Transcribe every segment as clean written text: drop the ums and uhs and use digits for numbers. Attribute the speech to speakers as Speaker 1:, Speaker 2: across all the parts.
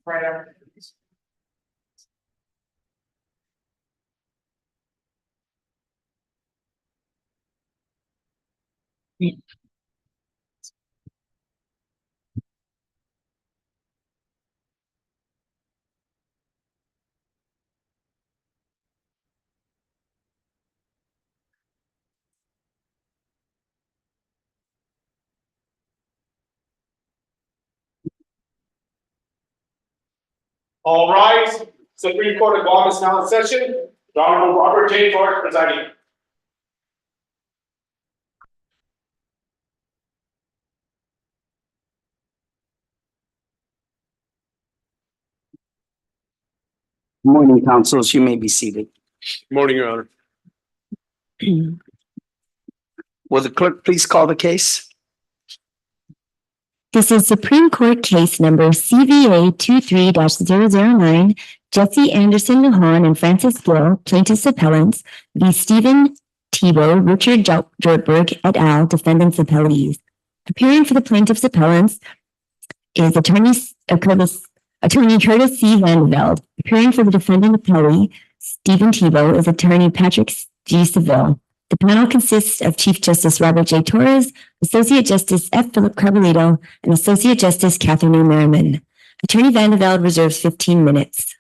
Speaker 1: Right after. All rise. Supreme Court of Guam is now in session. The Honorable Robert J. Clark presiding.
Speaker 2: Good morning, councils. You may be seated.
Speaker 3: Good morning, Your Honor.
Speaker 2: Will the clerk please call the case?
Speaker 4: This is Supreme Court case number CVA23-009, Jesse Anderson Lujan and Francis Gill, plaintiffs appellants, v. Stephen Tebo, Richard Jortberg et al., defendants appellees. Appearing for the plaintiffs appellants is Attorney Curtis C. Vandeveld. Appearing for the defendant appellee, Stephen Tebo, is Attorney Patrick G. Seville. The panel consists of Chief Justice Robert J. Torres, Associate Justice F. Philip Carbolito, and Associate Justice Catherine A. Merriman. Attorney Vandeveld reserves 15 minutes.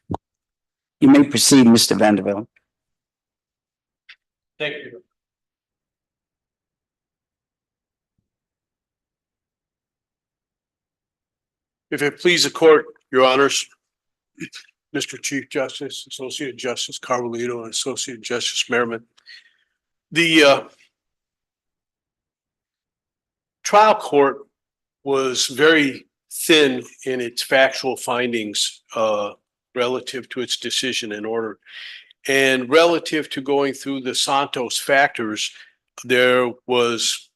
Speaker 2: You may proceed, Mr. Vandeveld.
Speaker 3: Thank you. If it please the court, Your Honors, Mr. Chief Justice, Associate Justice Carbolito, and Associate Justice Merriman. The trial court was very thin in its factual findings relative to its decision and order. And relative to going through the Santos factors, there was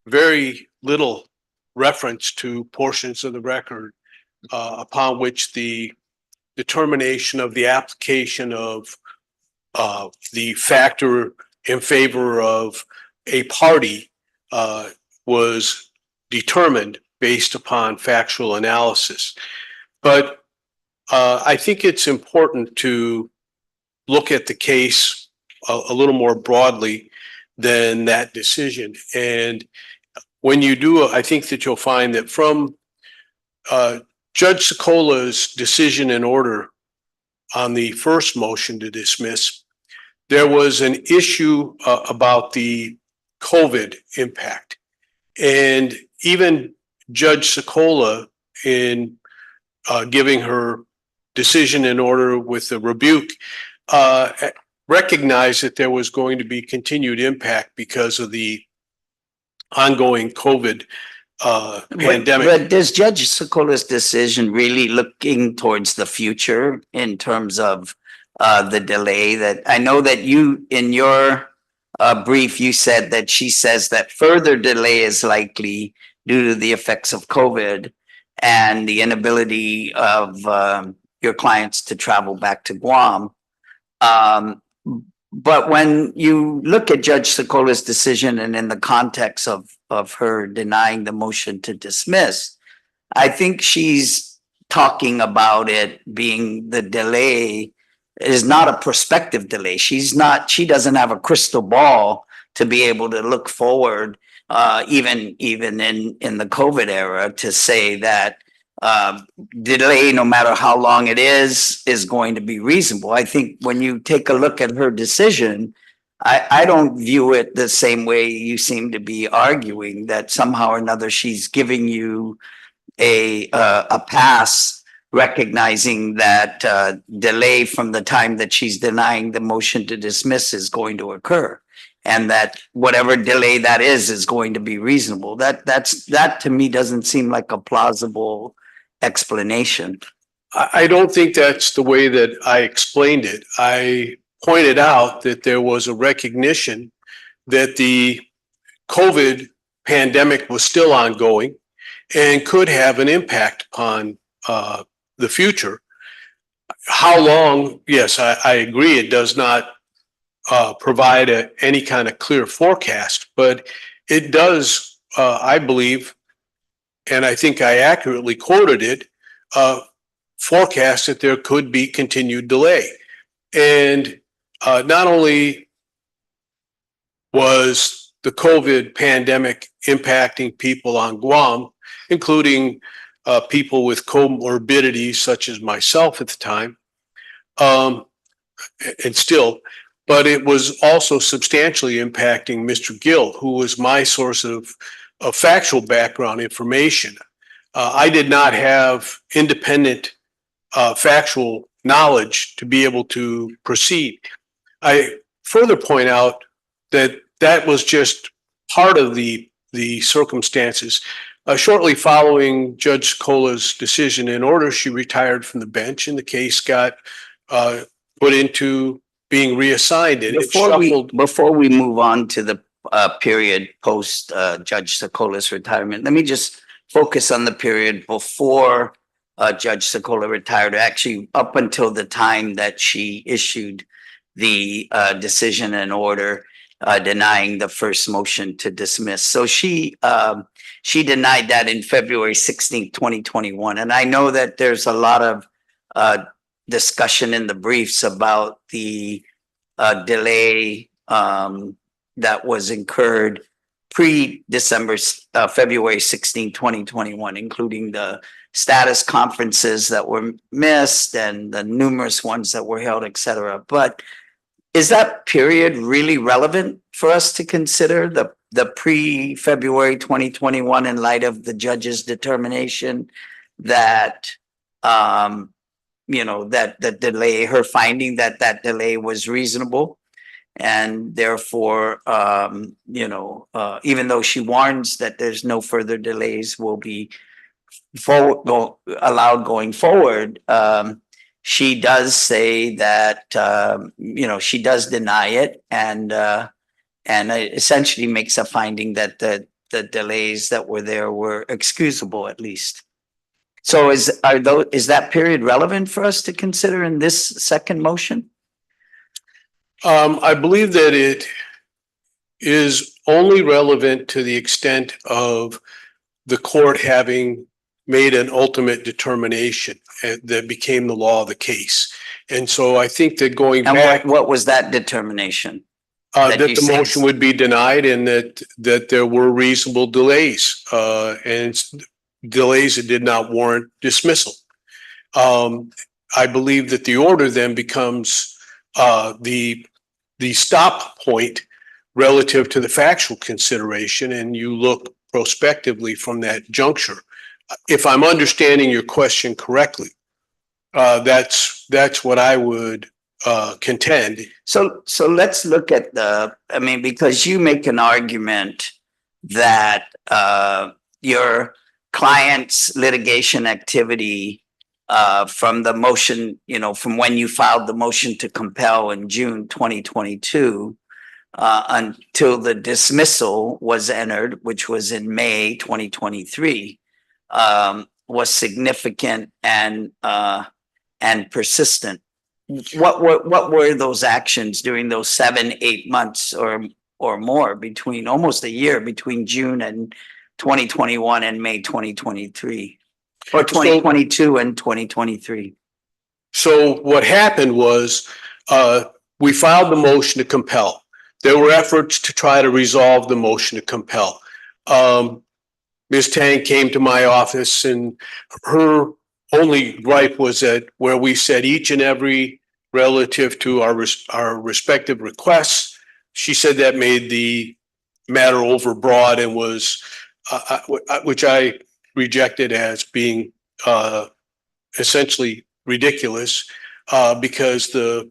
Speaker 3: very little reference to portions of the record upon which the determination of the application of the factor in favor of a party was determined based upon factual analysis. But I think it's important to look at the case a little more broadly than that decision. And when you do, I think that you'll find that from Judge Sicola's decision and order on the first motion to dismiss, there was an issue about the COVID impact. And even Judge Sicola, in giving her decision in order with the rebuke, recognized that there was going to be continued impact because of the ongoing COVID pandemic.
Speaker 2: But does Judge Sicola's decision really looking towards the future in terms of the delay? That I know that you, in your brief, you said that she says that further delay is likely due to the effects of COVID and the inability of your clients to travel back to Guam. But when you look at Judge Sicola's decision and in the context of her denying the motion to dismiss, I think she's talking about it being the delay is not a prospective delay. She doesn't have a crystal ball to be able to look forward, even in the COVID era, to say that delay, no matter how long it is going to be reasonable. I think when you take a look at her decision, I don't view it the same way you seem to be arguing, that somehow or another she's giving you a pass, recognizing that delay from the time that she's denying the motion to dismiss is going to occur, and that whatever delay that is going to be reasonable. That to me doesn't seem like a plausible explanation.
Speaker 3: I don't think that's the way that I explained it. I pointed out that there was a recognition that the COVID pandemic was still ongoing and could have an impact upon the future. How long? Yes, I agree. It does not provide any kind of clear forecast, but it does, I believe, and I think I accurately quoted it, forecast that there could be continued delay. And not only was the COVID pandemic impacting people on Guam, including people with comorbidities such as myself at the time, and still, but it was also substantially impacting Mr. Gill, who was my source of factual background information. I did not have independent factual knowledge to be able to proceed. I further point out that that was just part of the circumstances. Shortly following Judge Cola's decision in order, she retired from the bench and the case got put into being reassigned. And
Speaker 2: Before we move on to the period post Judge Sokola's retirement, let me just focus on the period before Judge Sokola retired, actually up until the time that she issued the decision and order denying the first motion to dismiss. So she denied that in February 16th, 2021. And I know that there's a lot of discussion in the briefs about the delay that was incurred pre-December, February 16, 2021, including the status conferences that were missed and the numerous ones that were held, et cetera. But is that period really relevant for us to consider, the pre-February 2021, in light of the judge's determination that, that the delay, her finding that delay was reasonable? And therefore, even though she warns that there's no further delays will be allowed going forward, she does say that, she does deny it and essentially makes a finding that the delays that were there were excusable, at least. So is that period relevant for us to consider in this second motion?
Speaker 3: I believe that it is only relevant to the extent of the court having made an ultimate determination that became the law of the case. And so I think that going back.
Speaker 2: What was that determination?
Speaker 3: That the motion would be denied and that there were reasonable delays and delays that did not warrant dismissal. I believe that the order then becomes the stop point relative to the factual consideration, and you look prospectively from that juncture. If I'm understanding your question correctly, that's what I would contend.
Speaker 2: So let's look at because you make an argument that your client's litigation activity from the motion, from when you filed the motion to compel in June 2022 until the dismissal was entered, which was in May 2023, was significant and persistent. What were those actions during those 7-8 months or more, between almost a year between June and 2021 and May 2023, or 2022 and 2023?
Speaker 3: So what happened was we filed the motion to compel. There were efforts to try to resolve the motion to compel. Ms. Tang came to my office, and her only gripe was that where we said each and every relative to our respective requests, she said that made the matter overbroad and was, which I rejected as being essentially ridiculous because the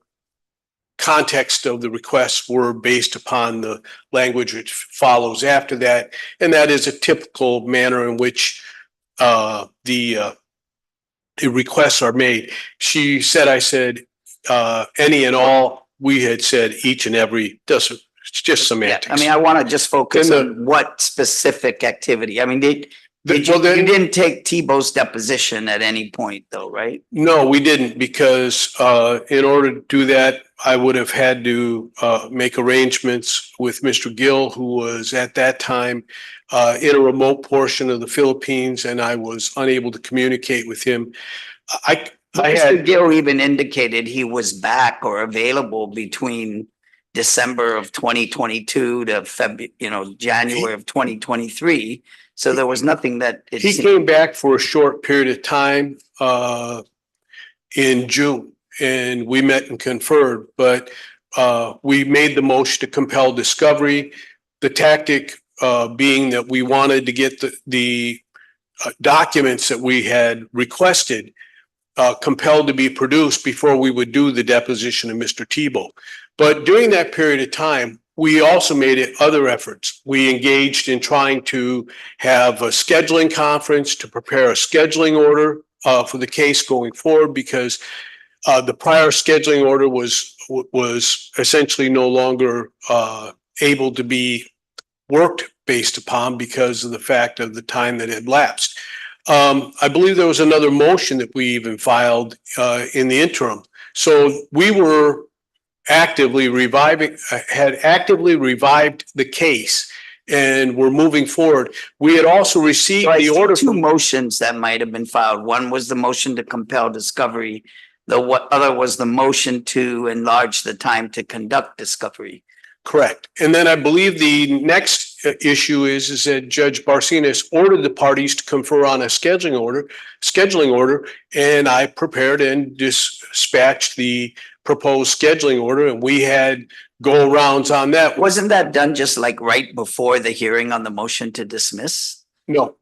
Speaker 3: context of the requests were based upon the language which follows after that, and that is a typical manner in which the requests are made. She said, I said, any and all. We had said each and every. It's just semantics.
Speaker 2: I want to just focus on what specific activity. You didn't take Tebo's deposition at any point, though, right?
Speaker 3: No, we didn't, because in order to do that, I would have had to make arrangements with Mr. Gill, who was at that time in a remote portion of the Philippines, and I was unable to communicate with him. I
Speaker 2: Mr.
Speaker 3: had,
Speaker 2: Gill even indicated he was back or available between December of 2022 to January of 2023. So there was nothing that it
Speaker 3: he
Speaker 2: seemed-
Speaker 3: came back for a short period of time, in June, and we met and conferred, but we made the motion to compel discovery. The tactic being that we wanted to get the documents that we had requested compelled to be produced before we would do the deposition of Mr. Tebo. But during that period of time, we also made other efforts. We engaged in trying to have a scheduling conference to prepare a scheduling order for the case going forward, because the prior scheduling order was essentially no longer able to be worked based upon because of the fact of the time that had lapsed. I believe there was another motion that we even filed in the interim. So we were had actively revived the case, and we're moving forward. We had also received
Speaker 2: So I
Speaker 3: the
Speaker 2: see
Speaker 3: order
Speaker 2: two
Speaker 3: from,
Speaker 2: motions that might have been filed. One was the motion to compel discovery. The other was the motion to enlarge the time to conduct discovery.
Speaker 3: correct. And then I believe the next issue is that Judge Barcinas ordered the parties to confer on a scheduling order, and I prepared and dispatched the proposed scheduling order, and we had go rounds on that.
Speaker 2: Wasn't that done just like right before the hearing on the motion to dismiss?
Speaker 3: No,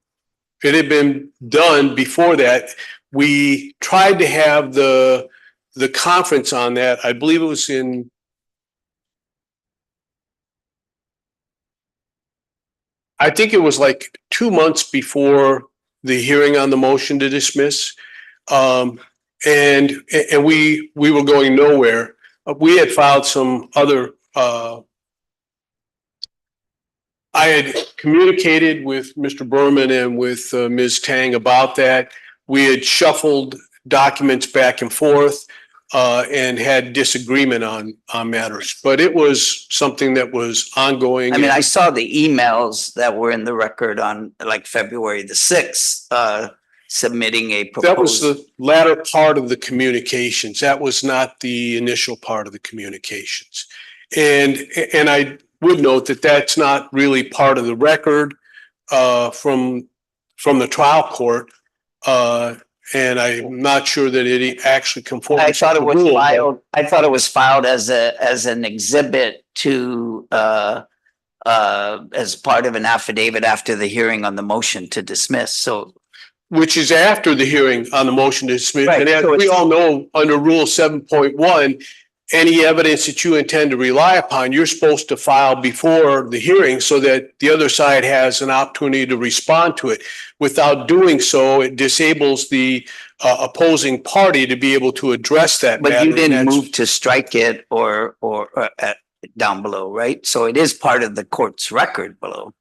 Speaker 3: it had been done before that. We tried to have the conference on that. I believe it was I think it was like 2 months before the hearing on the motion to dismiss. And we were going nowhere. We had filed some other, I had communicated with Mr. Berman and with Ms. Tang about that. We had shuffled documents back and forth and had disagreement on matters, but it was something that was ongoing.
Speaker 2: I mean, I saw the emails that were in the record on like February the 6th, submitting a
Speaker 3: That was
Speaker 2: proposal.
Speaker 3: the latter part of the communications. That was not the initial part of the communications. And I would note that that's not really part of the record from the trial court. And I'm not sure that it actually conforms.
Speaker 2: I thought it
Speaker 3: to
Speaker 2: was
Speaker 3: rule.
Speaker 2: filed, I thought it was filed as an exhibit to, as part of an affidavit after the hearing on the motion to dismiss. So
Speaker 3: Which is after the hearing on the motion to dismiss.
Speaker 2: Right,
Speaker 3: And as
Speaker 2: so
Speaker 3: we
Speaker 2: it's-
Speaker 3: all know, under Rule 7.1, any evidence that you intend to rely upon, you're supposed to file before the hearing so that the other side has an opportunity to respond to it. Without doing so, it disables the opposing party to be able to address that matter.
Speaker 2: but you
Speaker 3: and
Speaker 2: didn't
Speaker 3: that's-
Speaker 2: move to strike it or down below, right? So it is part of the court's record below.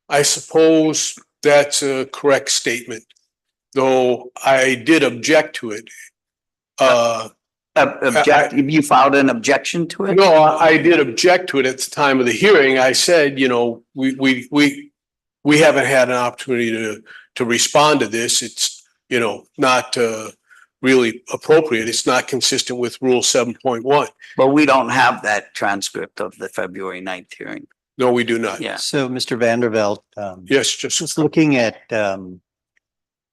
Speaker 3: I suppose that's a correct statement, though I did object to it.
Speaker 2: You filed an objection to it?
Speaker 3: No, I did object to it at the time of the hearing. I said, you know, we haven't had an opportunity to respond to this. It's, you know, not really appropriate. It's not consistent with Rule 7.1.
Speaker 2: But we don't have that transcript of the February 9th hearing.
Speaker 3: No, we do not.
Speaker 2: Yeah.
Speaker 5: So, Mr. Vanderveld,
Speaker 3: Yes, just
Speaker 5: just looking at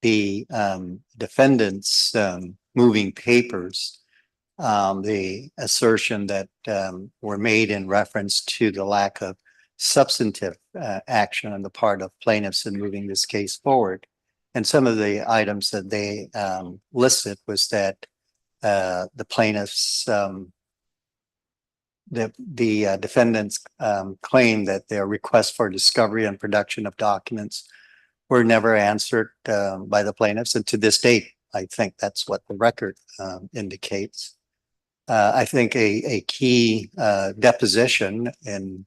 Speaker 5: the defendant's moving papers, the assertion that were made in reference to the lack of substantive action on the part of plaintiffs in moving this case forward. And some of the items that they listed was that the plaintiffs, the defendants claimed that their requests for discovery and production of documents were never answered by the plaintiffs. And to this date, I think that's what the record indicates. I think a key deposition in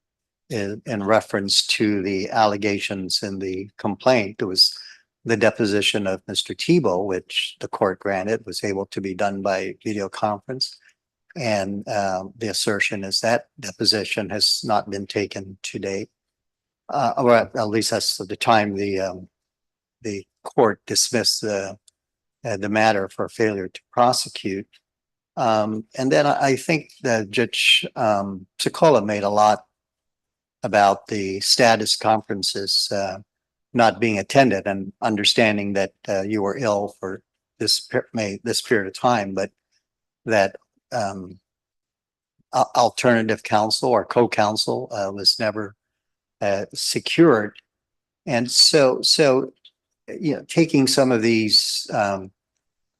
Speaker 5: reference to the allegations in the complaint was the deposition of Mr. Tebo, which the court granted was able to be done by video conference. And the assertion is that deposition has not been taken to date, or at least that's the time the court dismissed the the matter for failure to prosecute. And then I think that Judge Sokola made a lot about the status conferences not being attended, and understanding that you were ill for this period of time, but that alternative counsel or co-counsel was never secured. And so, you know, taking some of these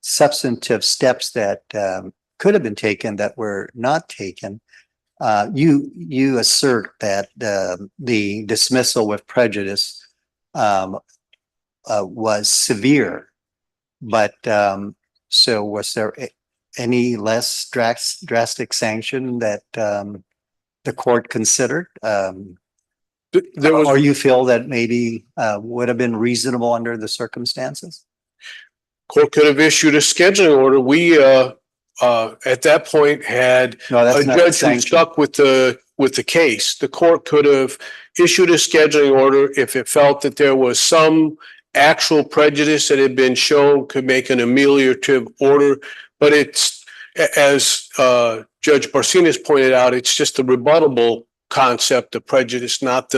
Speaker 5: substantive steps that could have been taken that were not taken, you assert that the dismissal with prejudice was severe, but so was there any less drastic sanction that the court considered?
Speaker 3: There was.
Speaker 5: Or you feel that maybe would have been reasonable under the circumstances?
Speaker 3: Court could have issued a scheduling order. We at that point had
Speaker 5: No, that's
Speaker 3: a
Speaker 5: not
Speaker 3: judge who
Speaker 5: sanction.
Speaker 3: stuck with the case. The court could have issued a scheduling order if it felt that there was some actual prejudice that had been shown, could make an ameliorative order. But it's, as Judge Barcinas pointed out, it's just a rebuttable concept of prejudice, not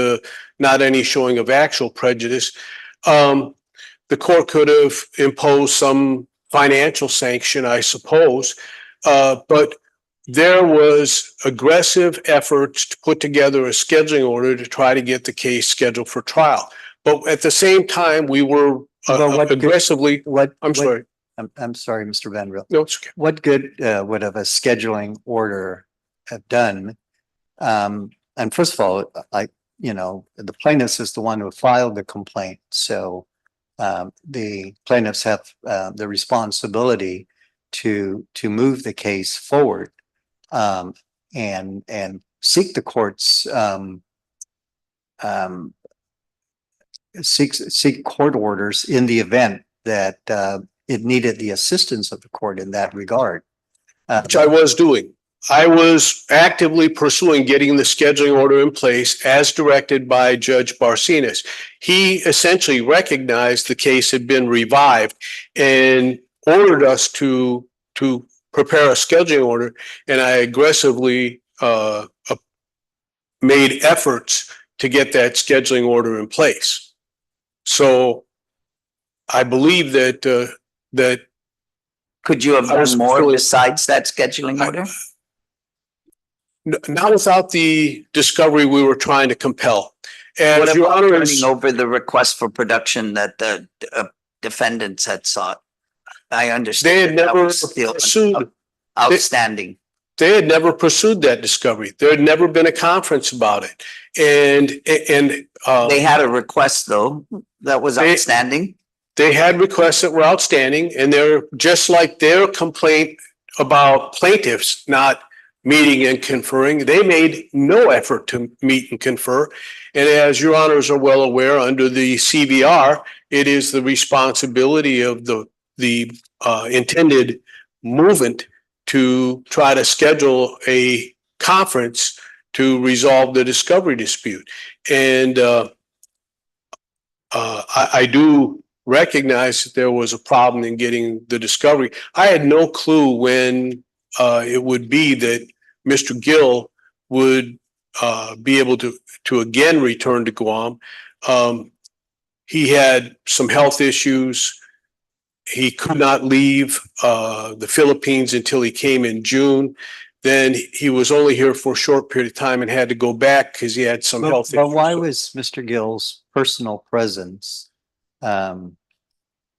Speaker 3: any showing of actual prejudice. The court could have imposed some financial sanction, I suppose, but there was aggressive efforts to put together a scheduling order to try to get the case scheduled for trial. But at the same time, we were aggressively. I'm sorry,
Speaker 5: Mr. Vanderbilt.
Speaker 3: No, it's okay.
Speaker 5: What good would have a scheduling order have done? And first of all, the plaintiff is the one who filed the complaint, so the plaintiffs have the responsibility to move the case forward and seek the court's seek court orders in the event that it needed the assistance of the court in that regard.
Speaker 3: Which I was doing. I was actively pursuing getting the scheduling order in place as directed by Judge Barcinas. He essentially recognized the case had been revived and ordered us to prepare a scheduling order, and I aggressively made efforts to get that scheduling order in place. So I believe that
Speaker 2: Could you have done more besides that scheduling order?
Speaker 3: Not without the discovery we were trying to compel.
Speaker 2: What
Speaker 3: As Your
Speaker 2: about
Speaker 3: Honor is,
Speaker 2: turning over the request for production that the defendants had sought? I understand.
Speaker 3: they had
Speaker 2: that
Speaker 3: never
Speaker 2: was still
Speaker 3: pursued.
Speaker 2: outstanding.
Speaker 3: They had never pursued that discovery. There had never been a conference about it, and
Speaker 2: They had a request though that was outstanding.
Speaker 3: they had requests that were outstanding, and they're just like their complaint about plaintiffs not meeting and conferring. They made no effort to meet and confer. And as Your Honors are well aware, under the CVR, it is the responsibility of the intended movement to try to schedule a conference to resolve the discovery dispute. And I do recognize that there was a problem in getting the discovery. I had no clue when it would be that Mr. Gill would be able to again return to Guam. He had some health issues. He could not leave the Philippines until he came in June. Then he was only here for a short period of time and had to go back because he had some health issues.
Speaker 5: But why was Mr. Gill's personal presence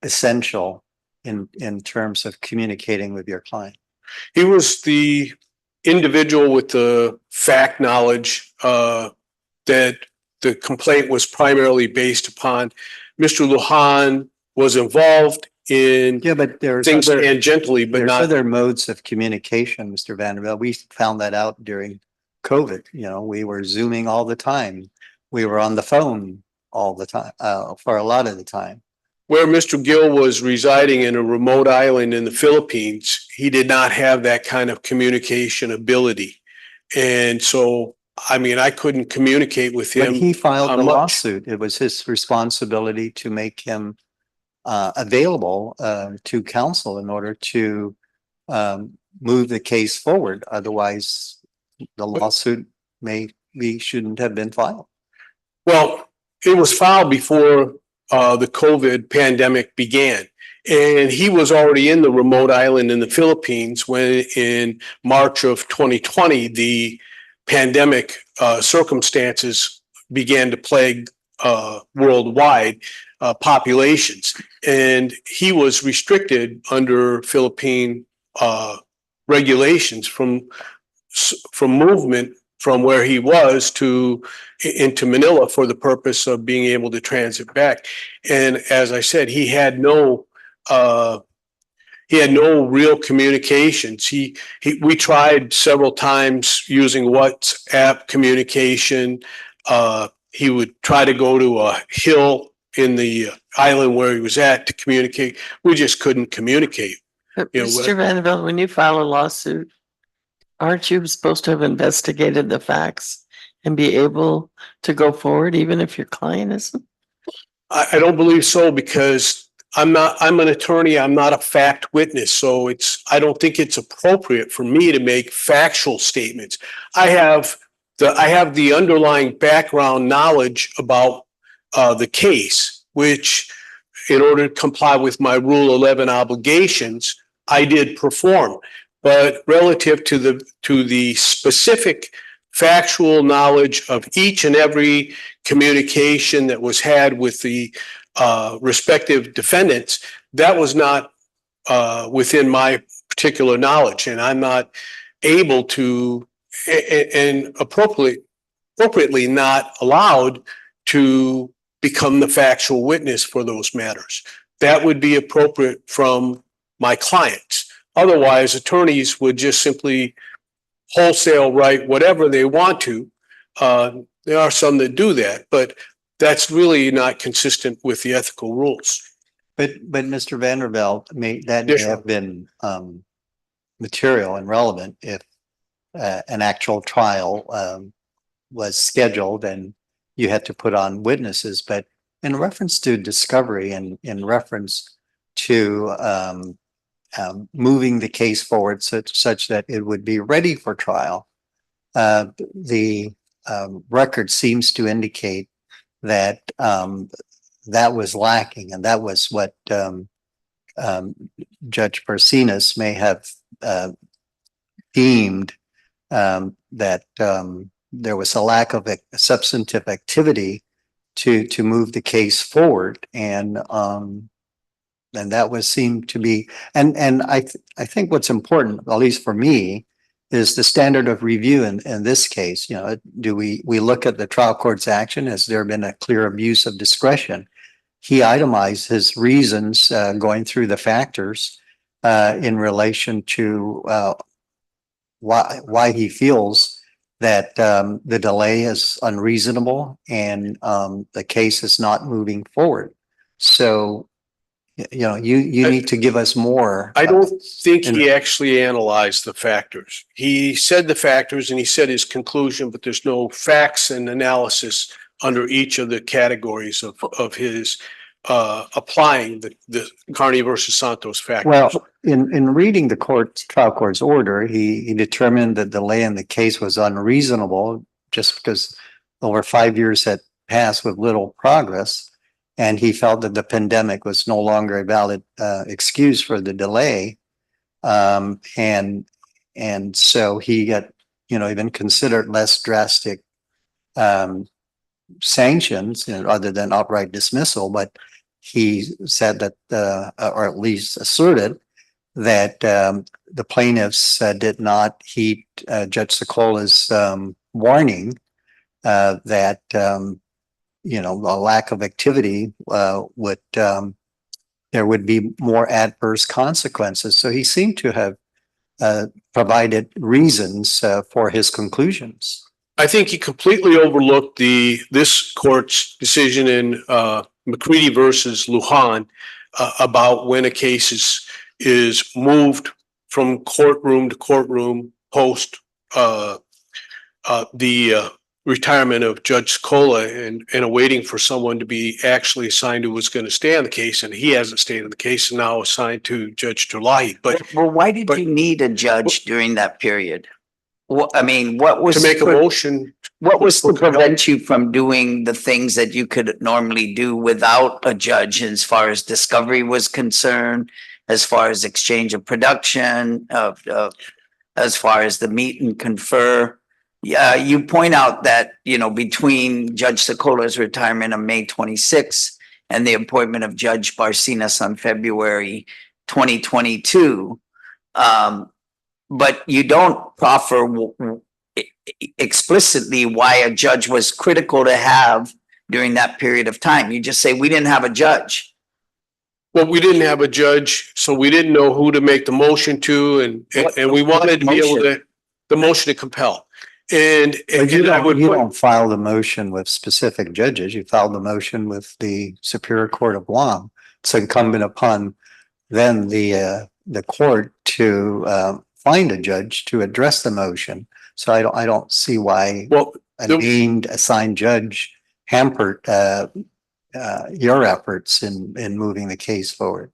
Speaker 5: essential in terms of communicating with your client?
Speaker 3: He was the individual with the fact knowledge that the complaint was primarily based upon. Mr. Lujan was involved in
Speaker 5: but there's
Speaker 3: things tangentially, but not
Speaker 5: other modes of communication, Mr. Vanderbilt. We found that out during COVID. We were Zooming all the time. We were on the phone all the time, for a lot of the time.
Speaker 3: Where Mr. Gill was residing in a remote island in the Philippines, he did not have that kind of communication ability. And so, I mean, I couldn't communicate with him.
Speaker 5: But he filed the
Speaker 3: much.
Speaker 5: lawsuit. It was his responsibility to make him available to counsel in order to move the case forward. Otherwise, the lawsuit shouldn't have been filed.
Speaker 3: Well, it was filed before the COVID pandemic began. And he was already in the remote island in the Philippines when in March of 2020, the pandemic circumstances began to plague worldwide populations. And he was restricted under Philippine regulations from movement from where he was into Manila for the purpose of being able to transit back. And as I said, he had no real communications. We tried several times using WhatsApp communication. He would try to go to a hill in the island where he was at to communicate. We just couldn't communicate.
Speaker 6: But
Speaker 3: You know,
Speaker 6: Mr. Vanderbilt, when you file a lawsuit, aren't you supposed to have investigated the facts and be able to go forward even if your client isn't?
Speaker 3: I don't believe so, because I'm an attorney. I'm not a fact witness. So I don't think it's appropriate for me to make factual statements. I have the underlying background knowledge about the case, which in order to comply with my Rule 11 obligations, I did perform. But relative to the specific factual knowledge of each and every communication that was had with the respective defendants, that was not within my particular knowledge, and I'm not able to, and appropriately not allowed to become the factual witness for those matters. That would be appropriate from my clients. Otherwise, attorneys would just simply wholesale write whatever they want to. There are some that do that, but that's really not consistent with the ethical rules.
Speaker 5: But Mr. Vanderbilt, that
Speaker 3: Yes,
Speaker 5: may have been material and relevant if an actual trial was scheduled and you had to put on witnesses. But in reference to discovery and in reference to moving the case forward such that it would be ready for trial, the record seems to indicate that that was lacking, and that was what Judge Persinas may have deemed, that there was a lack of substantive activity to move the case forward, and that was seemed to be, and I think what's important, at least for me, is the standard of review in this case. You know, do we look at the trial court's action? Has there been a clear abuse of discretion? He itemized his reasons going through the factors in relation to why he feels that the delay is unreasonable and the case is not moving forward. So, you know, you need to give us more.
Speaker 3: I don't think he actually analyzed the factors. He said the factors and he said his conclusion, but there's no facts and analysis under each of the categories of his applying the Carney versus Santos factors.
Speaker 5: Well, in reading the trial court's order, he determined that delay in the case was unreasonable just because over 5 years had passed with little progress. And he felt that the pandemic was no longer a valid excuse for the delay. And so he got, you know, even considered less drastic sanctions, you know, other than outright dismissal. But he said that, or at least asserted that the plaintiffs did not heed Judge Socola's warning that you know, a lack of activity would there would be more adverse consequences. So he seemed to have provided reasons for his conclusions.
Speaker 3: I think he completely overlooked this court's decision in McCready versus Lujan about when a case is moved from courtroom to courtroom post the retirement of Judge Cola and awaiting for someone to be actually assigned who was going to stay on the case, and he hasn't stayed on the case and now assigned to Judge July. But
Speaker 2: Well, why did
Speaker 3: but-
Speaker 2: you need a judge during that period? What, I mean, what was?
Speaker 3: to make a motion,
Speaker 2: What was to
Speaker 3: for compel-
Speaker 2: prevent you from doing the things that you could normally do without a judge as far as discovery was concerned, as far as exchange of production, as far as the meet and confer? Yeah, you point out that, you know, between Judge Sokola's retirement on May 26th and the appointment of Judge Barcinas on February 2022, but you don't proffer explicitly why a judge was critical to have during that period of time. You just say, we didn't have a judge.
Speaker 3: well, we didn't have a judge, so we didn't know who to make the motion to, and we wanted to be able to, the motion to compel. And
Speaker 5: But you
Speaker 3: I would
Speaker 5: don't, you
Speaker 3: put,
Speaker 5: don't file the motion with specific judges. You file the motion with the Superior Court of Guam. It's incumbent upon then the court to find a judge to address the motion. So I don't see why
Speaker 3: well,
Speaker 5: a
Speaker 3: the-
Speaker 5: named assigned judge hampered your efforts in moving the case forward.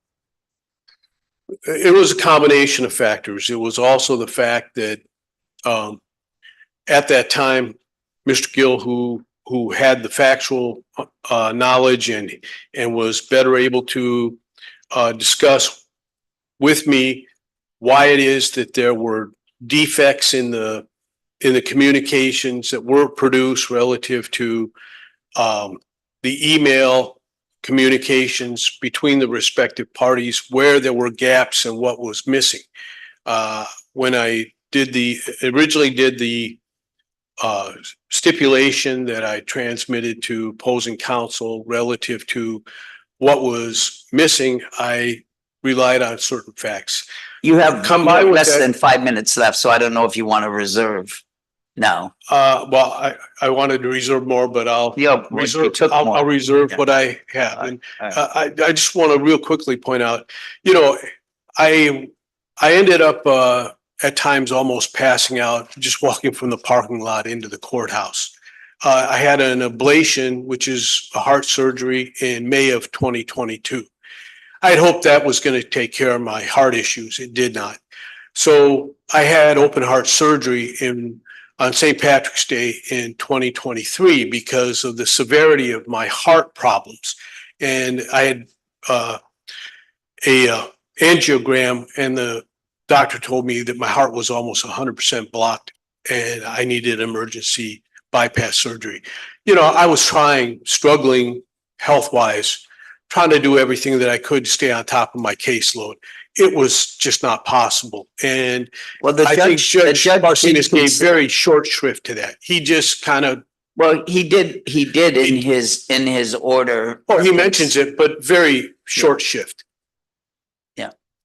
Speaker 3: it was a combination of factors. It was also the fact that at that time, Mr. Gill, who had the factual knowledge and was better able to discuss with me why it is that there were defects in the communications that were produced relative to the email communications between the respective parties, where there were gaps and what was missing. When I originally did the stipulation that I transmitted to opposing counsel relative to what was missing, I relied on certain facts.
Speaker 2: You have
Speaker 3: Combined with
Speaker 2: less
Speaker 3: that-
Speaker 2: than 5 minutes left, so I don't know if you want to reserve now.
Speaker 3: Well, I wanted to reserve more, but I'll
Speaker 2: Yeah,
Speaker 3: reserve,
Speaker 2: you took
Speaker 3: I'll
Speaker 2: more.
Speaker 3: reserve
Speaker 2: Yeah.
Speaker 3: what I have. And
Speaker 2: All right.
Speaker 3: I just want to real quickly point out, you know, I ended up at times almost passing out, just walking from the parking lot into the courthouse. I had an ablation, which is a heart surgery, in May of 2022. I had hoped that was going to take care of my heart issues. It did not. So I had open heart surgery on St. Patrick's Day in 2023 because of the severity of my heart problems. And I had a angiogram, and the doctor told me that my heart was almost 100% blocked and I needed emergency bypass surgery. You know, I was struggling health-wise, trying to do everything that I could to stay on top of my caseload. It was just not possible. And
Speaker 2: Well, the
Speaker 3: I think
Speaker 2: judge
Speaker 3: Judge Barcinas
Speaker 2: did
Speaker 3: gave
Speaker 2: consider-
Speaker 3: very short shrift to that. He just kind of,
Speaker 2: Well, he did in his order.
Speaker 3: he mentions it, but very short shift.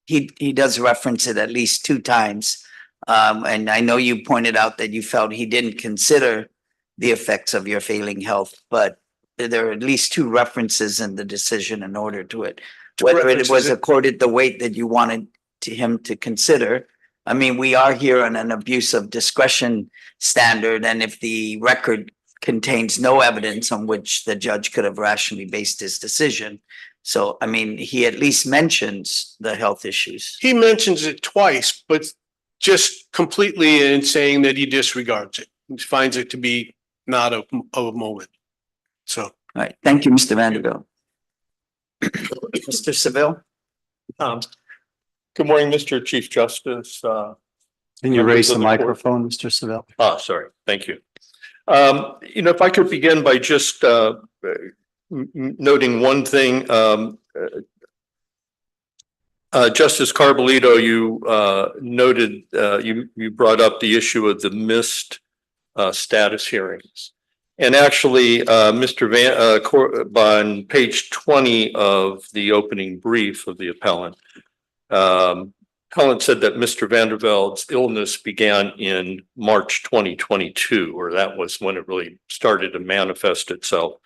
Speaker 2: He does reference it at least 2 times. And I know you pointed out that you felt he didn't consider the effects of your failing health, but there are at least 2 references in the decision in order to it. Whether it was
Speaker 3: references.
Speaker 2: accorded the weight that you wanted him to consider. I mean, we are here on an abuse of discretion standard, and if the record contains no evidence on which the judge could have rationally based his decision. So, I mean, he at least mentions the health issues.
Speaker 3: He mentions it twice, but just completely in saying that he disregards it. He finds it to be not of a moment. So.
Speaker 2: All right, thank you, Mr. Vanderbilt. Mr. Seville?
Speaker 7: Good morning, Mr. Chief Justice.
Speaker 5: Can you
Speaker 7: Members
Speaker 5: raise
Speaker 7: of
Speaker 5: the
Speaker 7: the court.
Speaker 5: microphone, Mr. Seville?
Speaker 7: Sorry, thank you. You know, if I could begin by just noting one thing. Justice Carbolito, you noted, you brought up the issue of the missed status hearings. And actually, Mr. on page 20 of the opening brief of the appellant, appellant said that Mr. Vanderbilt's illness began in March 2022, or that was when it really started to manifest itself.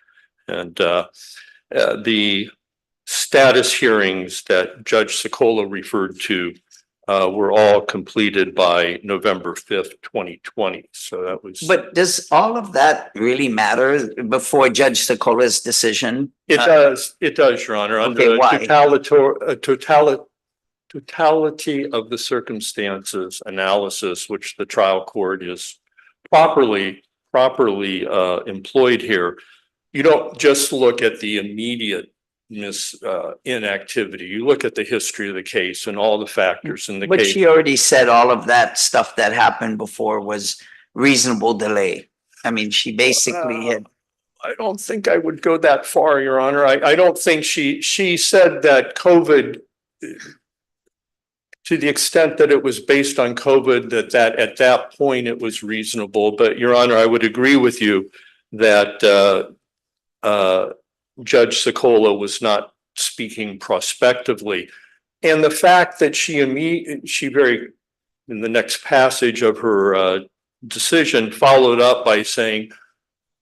Speaker 7: And the status hearings that Judge Sokola referred to were all completed by November 5th, 2020. So that was.
Speaker 2: But does all of that really matter before Judge Secola's decision?
Speaker 7: It does, Your Honor, under
Speaker 2: Okay,
Speaker 7: the
Speaker 2: why?
Speaker 7: totality of the circumstances analysis, which the trial court is properly employed here. You don't just look at the immediate inactivity. You look at the history of the case and all the factors in the
Speaker 2: But
Speaker 7: case.
Speaker 2: she already said all of that stuff that happened before was reasonable delay. I mean, she basically had.
Speaker 7: I don't think I would go that far, Your Honor. I don't think she said that COVID, to the extent that it was based on COVID, that at that point it was reasonable. But Your Honor, I would agree with you that Judge Secola was not speaking prospectively. And the fact that she very, in the next passage of her decision, followed up by saying,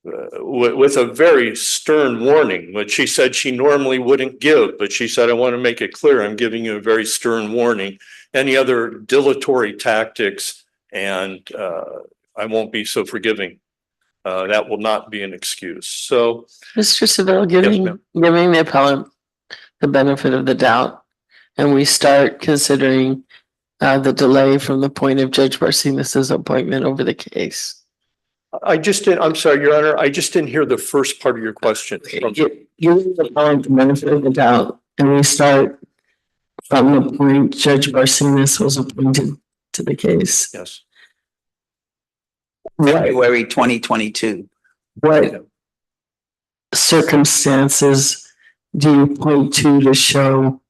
Speaker 7: with a very stern warning, which she said she normally wouldn't give, but she said, I want to make it clear, I'm giving you a very stern warning. Any other dilatory tactics, and I won't be so forgiving. That will not be an excuse. So,
Speaker 6: Mr. Seville, giving the appellant the benefit of the doubt, and we start considering the delay from the point of Judge Barcinas's appointment over the case.
Speaker 7: I'm sorry, Your Honor, I just didn't hear the first part of your question.
Speaker 6: Giving the appellant the benefit of the doubt, and we start from the point Judge Barcinas was appointed to the case.
Speaker 7: Yes.
Speaker 2: February 2022.
Speaker 6: What circumstances do you point to show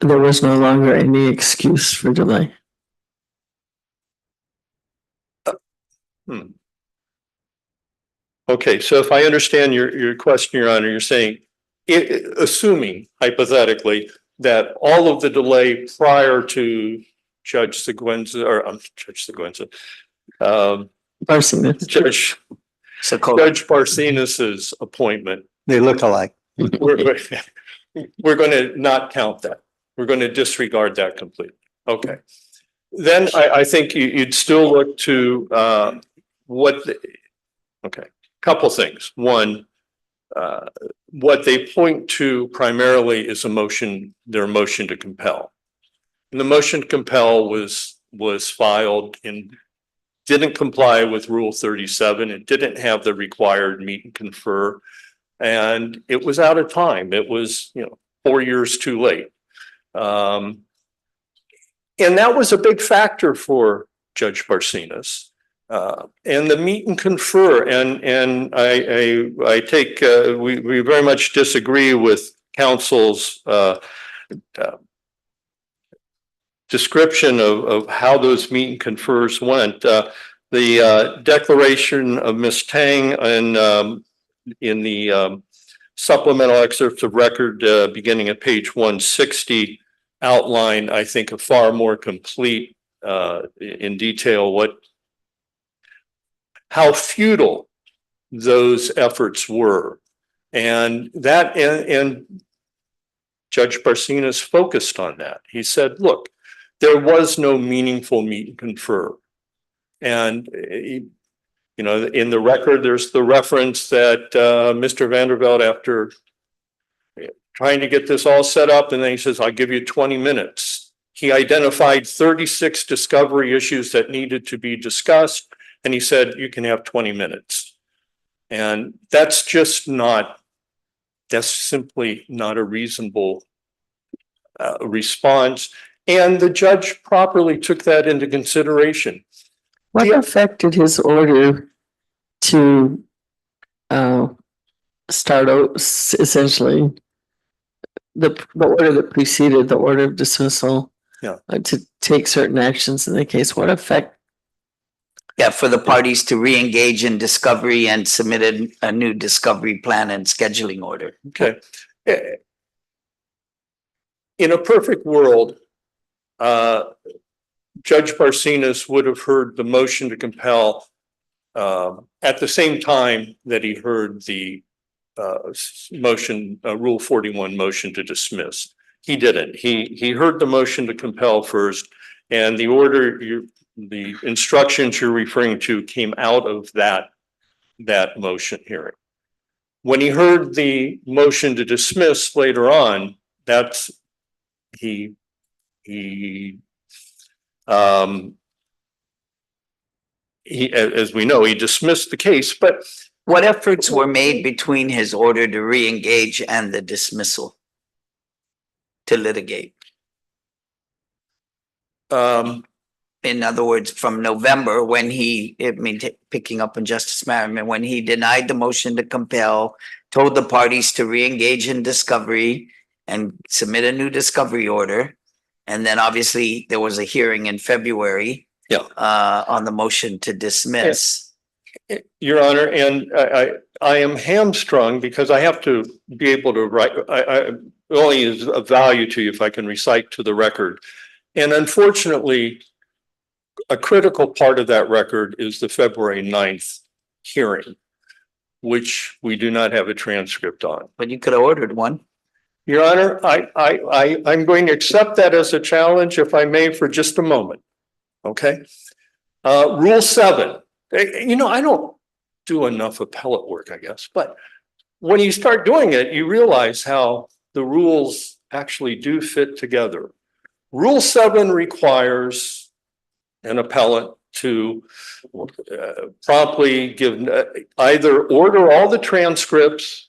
Speaker 6: there was no longer any excuse for delay?
Speaker 7: Okay, so if I understand your question, Your Honor, you're saying, assuming hypothetically that all of the delay prior to Judge Seguenza,
Speaker 6: Barcinas.
Speaker 7: Judge Barcinas's appointment,
Speaker 5: They look alike.
Speaker 7: we're going to not count that. We're going to disregard that completely. Okay. Then I think you'd still look to couple things. One, what they point to primarily is their motion to compel. And the motion to compel was filed and didn't comply with Rule 37. It didn't have the required meet and confer, and it was out of time. It was, 4 years too late. And that was a big factor for Judge Barcinas. And the meet and confer, and I take, we very much disagree with counsel's description of how those meet and confers went. The declaration of Ms. Tang in the supplemental excerpts of record beginning at page 160 outline, I think, a far more complete in detail how futile those efforts were. And Judge Barcinas focused on that. He said, look, there was no meaningful meet and confer. And, in the record, there's the reference that Mr. Vanderbilt, after trying to get this all set up, and then he says, I'll give you 20 minutes. He identified 36 discovery issues that needed to be discussed. And he said, you can have 20 minutes. And that's simply not a reasonable response. And the judge properly took that into consideration.
Speaker 6: What affected his order to start out, essentially, the order that preceded the order of dismissal, to take certain actions in the case? What effect?
Speaker 2: Yeah, for the parties to re-engage in discovery and submitted a new discovery plan and scheduling order.
Speaker 7: Okay. In a perfect world, Judge Barcinas would have heard the motion to compel at the same time that he heard the Rule 41 motion to dismiss. He didn't. He heard the motion to compel first, And the instructions you're referring to came out of that motion hearing. When he heard the motion to dismiss later on, that's, as we know, he dismissed the case, but
Speaker 2: What efforts were made between his order to re-engage and the dismissal to litigate? In other words, from November, when picking up on Justice Merriman, when he denied the motion to compel, told the parties to re-engage in discovery and submit a new discovery order. And then obviously there was a hearing in February.
Speaker 7: Yeah.
Speaker 2: On the motion to dismiss.
Speaker 7: Your Honor, and I am hamstrung because I have to be able to write, it only is of value to you if I can recite to the record. And unfortunately, a critical part of that record is the February 9th hearing, which we do not have a transcript on.
Speaker 2: But you could have ordered one.
Speaker 7: Your Honor, I'm going to accept that as a challenge, if I may, for just a moment. Okay. Rule 7. I don't do enough appellate work, I guess, but when you start doing it, you realize how the rules actually do fit together. Rule 7 requires an appellant to promptly give either order all the transcripts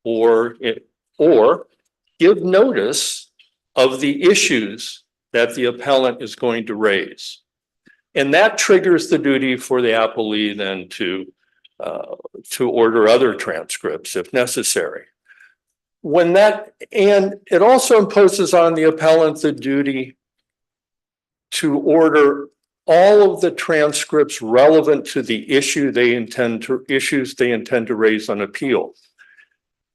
Speaker 7: or give notice of the issues that the appellant is going to raise. And that triggers the duty for the appellee then to order other transcripts if necessary. And it also imposes on the appellant the duty to order all of the transcripts relevant to the issues they intend to raise on appeal.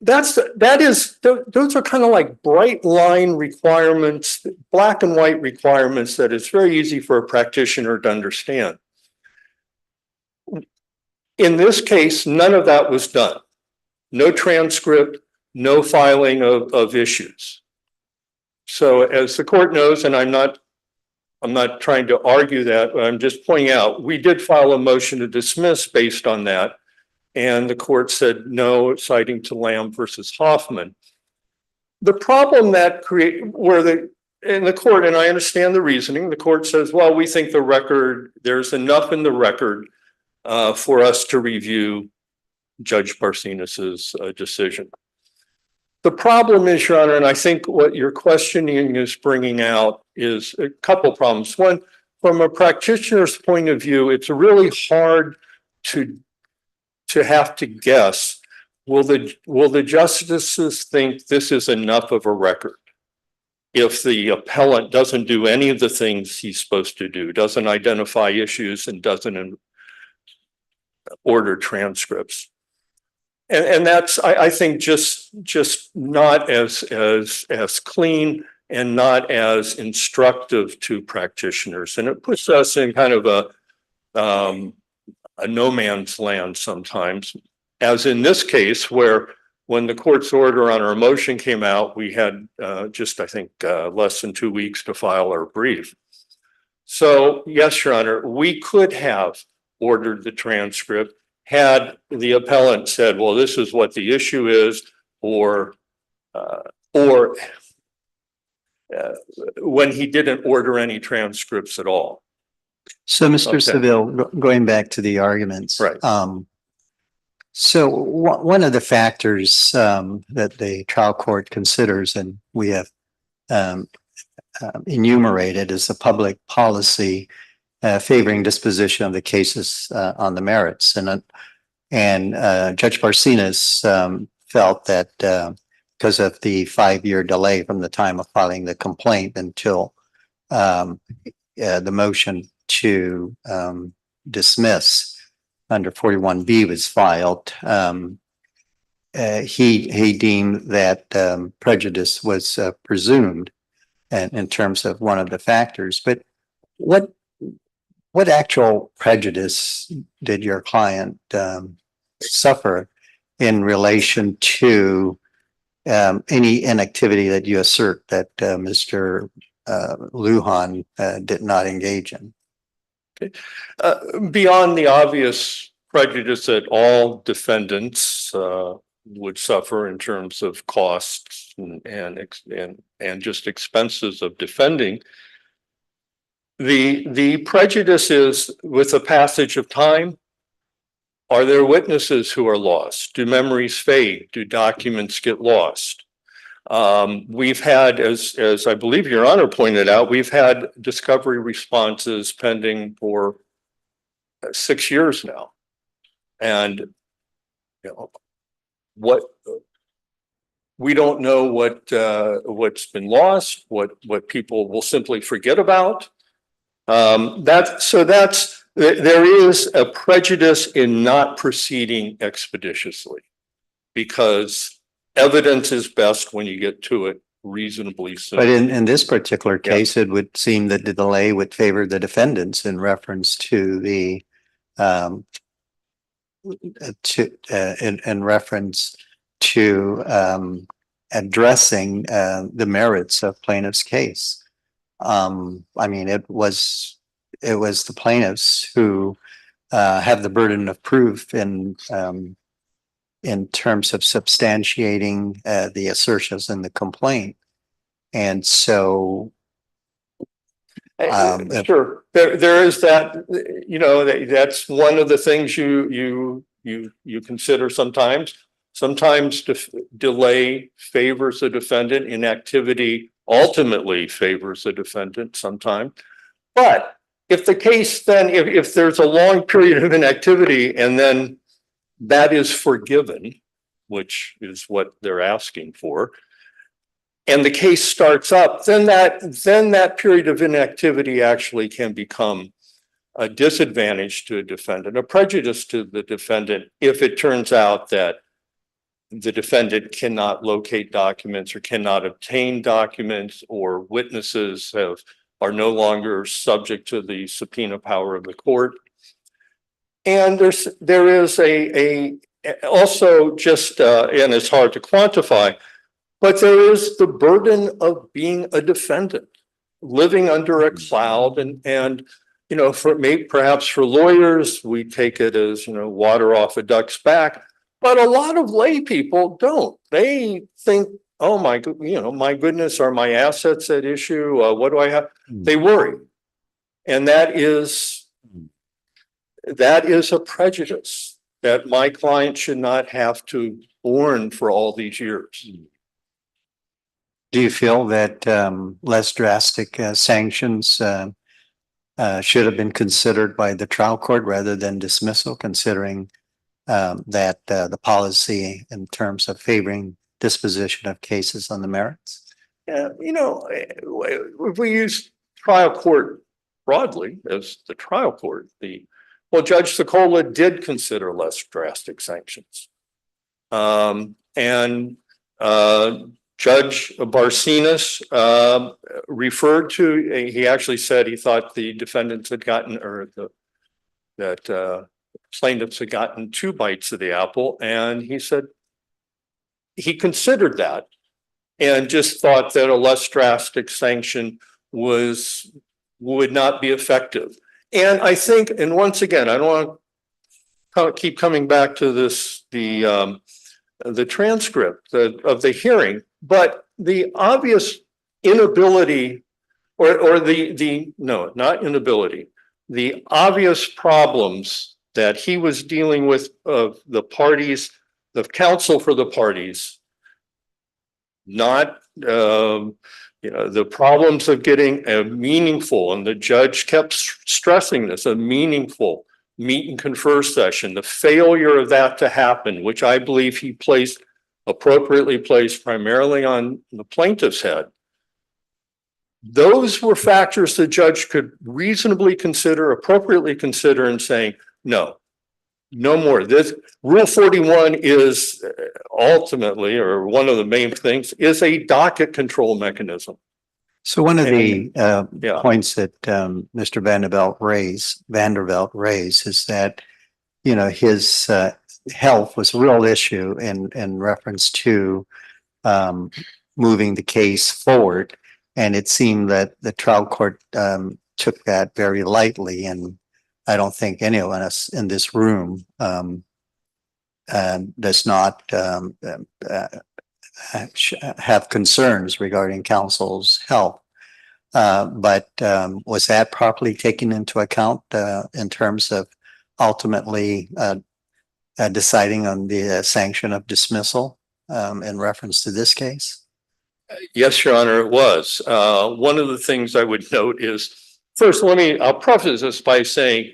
Speaker 7: Those are kind of like bright line requirements, black and white requirements that it's very easy for a practitioner to understand. In this case, none of that was done. No transcript, no filing of issues. So as the court knows, and I'm not trying to argue that, but I'm just pointing out, we did file a motion to dismiss based on that. And the court said no, citing to Lamb versus Hoffman. The problem that in the court, and I understand the reasoning, the court says, well, we think there's enough in the record for us to review Judge Barcinas's decision. The problem is, Your Honor, and I think what your questioning is bringing out is a couple problems. One, from a practitioner's point of view, it's really hard to have to guess, will the justices think this is enough of a record if the appellant doesn't do any of the things he's supposed to do, doesn't identify issues and doesn't order transcripts? And that's, I think, just not as clean and not as instructive to practitioners. And it puts us in kind of a no man's land sometimes, as in this case, where when the court's order on our motion came out, we had I think less than 2 weeks to file our brief. So yes, Your Honor, we could have ordered the transcript had the appellant said, well, this is what the issue is, or when he didn't order any transcripts at all.
Speaker 5: So, Mr.
Speaker 7: Okay.
Speaker 5: Seville, going back to the arguments.
Speaker 7: Right.
Speaker 5: So one of the factors that the trial court considers, and we have enumerated, is the public policy favoring disposition of the cases on the merits. And Judge Barcinas felt that because of the 5-year delay from the time of filing the complaint until the motion to dismiss under 41B was filed, he deemed that prejudice was presumed in terms of one of the factors. But what actual prejudice did your client suffer in relation to any inactivity that you assert that Mr. Lujan did not engage in.
Speaker 7: Beyond the obvious prejudice that all defendants would suffer in terms of costs and just expenses of defending, the prejudice is with the passage of time. Are there witnesses who are lost? Do memories fade? Do documents get lost? We've had, as I believe Your Honor pointed out, we've had discovery responses pending for 6 years now. And, you know, we don't know what's been lost, what people will simply forget about. There is a prejudice in not proceeding expeditiously because evidence is best when you get to it reasonably soon.
Speaker 5: But in this particular case, it would seem that the delay would favor the defendants in reference to the addressing the merits of plaintiff's case. I mean, it was the plaintiffs who have the burden of proof in terms of substantiating the assertions in the complaint. And so
Speaker 7: sure, there is that, you know, that's one of the things you consider sometimes. Sometimes delay favors the defendant, inactivity ultimately favors the defendant sometimes. But if the case then, if there's a long period of inactivity and then that is forgiven, which is what they're asking for, and the case starts up, then that period of inactivity actually can become a disadvantage to a defendant, a prejudice to the defendant, if it turns out that the defendant cannot locate documents or cannot obtain documents, or witnesses are no longer subject to the subpoena power of the court. And there is also just, and it's hard to quantify, but there is the burden of being a defendant, living under a cloud, and you know, perhaps for lawyers, we take it as, you know, water off a duck's back, but a lot of lay people don't. They think, oh my goodness, are my assets at issue? What do I have? They worry, and that is a prejudice that my client should not have to borne for all these years.
Speaker 5: do you feel that less drastic sanctions should have been considered by the trial court rather than dismissal, considering that the policy in terms of favoring disposition of cases on the merits?
Speaker 7: You know, if we use trial court broadly as the trial court, Judge Sokola did consider less drastic sanctions. And Judge Barcinas referred to, he actually said he thought the defendants had gotten, or that plaintiffs had gotten 2 bites of the apple, and he said he considered that and just thought that a less drastic sanction would not be effective. And I think, and once again, I don't want to keep coming back to this, the transcript of the hearing, but the obvious inability, or no, not inability, the obvious problems that he was dealing with of the parties, the counsel for the parties, not the problems of getting a meaningful, and the judge kept stressing this, a meaningful meet and confer session, the failure of that to happen, which I believe he appropriately placed primarily on the plaintiff's head. Those were factors the judge could reasonably consider, appropriately consider, and saying, no more. This Rule 41 is ultimately, or one of the main things, is a docket control mechanism.
Speaker 5: So one of the points that Mr. Vanderbilt raised is that, you know, his health was a real issue in reference to moving the case forward. And it seemed that the trial court took that very lightly, and I don't think any of us in this room does not have concerns regarding counsel's health. But was that properly taken into account in terms of ultimately deciding on the sanction of dismissal in reference to this case?
Speaker 7: Yes, Your Honor, it was. One of the things I would note is, first, I'll preface this by saying,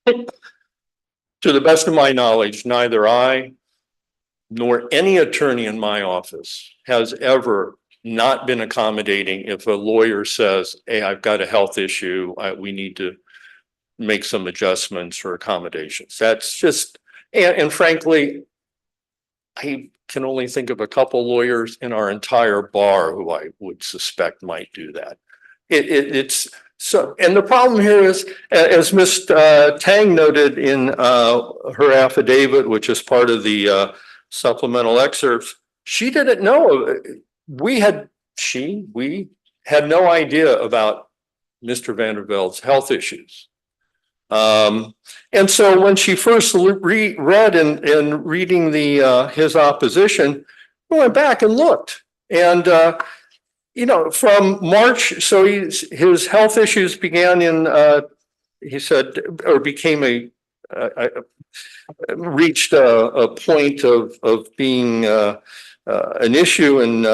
Speaker 7: to the best of my knowledge, neither I nor any attorney in my office has ever not been accommodating if a lawyer says, hey, I've got a health issue, we need to make some adjustments or accommodations. That's just, and frankly, I can only think of a couple lawyers in our entire bar who I would suspect might do that. It's so, and the problem here is, as Ms. Tang noted in her affidavit, which is part of the supplemental excerpts, she didn't know. We had no idea about Mr. Vandervelde's health issues. And so when she first read and reading his opposition, we went back and looked, and from March, so his health issues began in he said, or became reached a point of being an issue in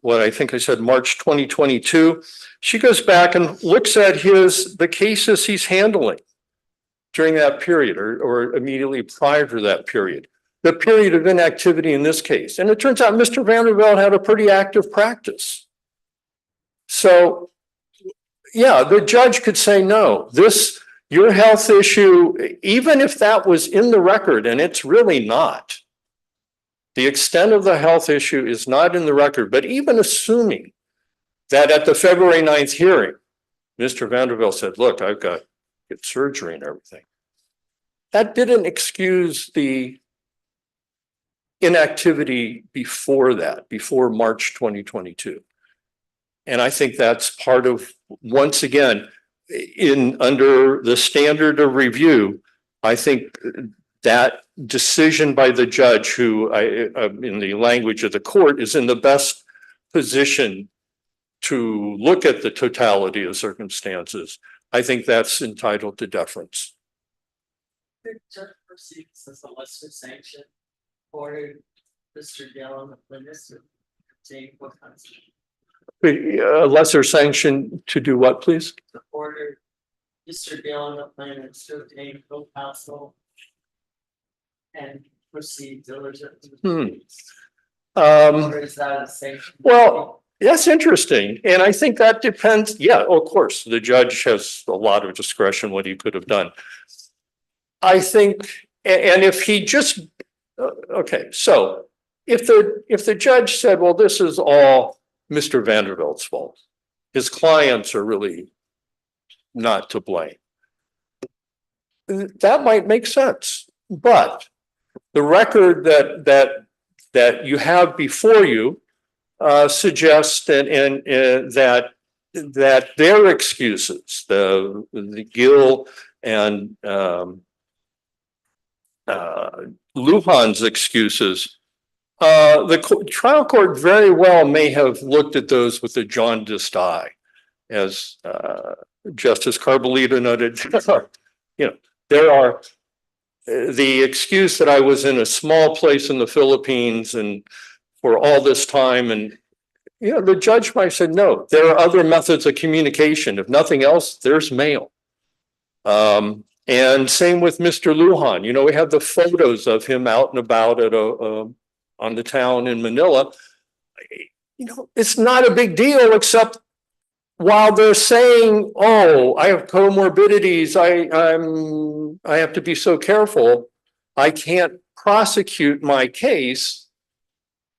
Speaker 7: what I think I said March 2022. She goes back and looks at the cases he's handling during that period, or immediately prior to that period, the period of inactivity in this case. And it turns out Mr. Vandervelde had a pretty active practice. So, yeah, the judge could say, no, your health issue, even if that was in the record, and it's really not, the extent of the health issue is not in the record, but even assuming that at the February 9th hearing, Mr. Vandervelde said, look, I've got to get surgery and everything. That didn't excuse the inactivity before that, before March 2022. And I think that's part of, once again, under the standard of review, I think that decision by the judge, who in the language of the court, is in the best position to look at the totality of circumstances. I think that's entitled to deference.
Speaker 6: The judge proceeds as a lesser sanction ordered Mr. Gill and Mr. Jane
Speaker 7: A lesser sanction to do what, please?
Speaker 6: The order Mr. Gill and the plaintiffs to obtain co-counsel and proceed diligently. Or is that a sanction?
Speaker 7: Well, that's interesting. And I think that depends. Yeah, of course, the judge has a lot of discretion what he could have done. I think, and if he just, okay, so if the judge said, well, this is all Mr. Vandervelde's fault, his clients are really not to blame, that might make sense. But the record that you have before you suggests that their excuses, the Gill and Lujan's excuses, the trial court very well may have looked at those with a jaundiced eye, as Justice Carbolito noted. There are the excuse that I was in a small place in the Philippines and for all this time, and the judge might have said, no, there are other methods of communication. If nothing else, there's mail. And same with Mr. Lujan. We have the photos of him out and about at on the town in Manila. It's not a big deal, except while they're saying, oh, I have comorbidities, I have to be so careful, I can't prosecute my case.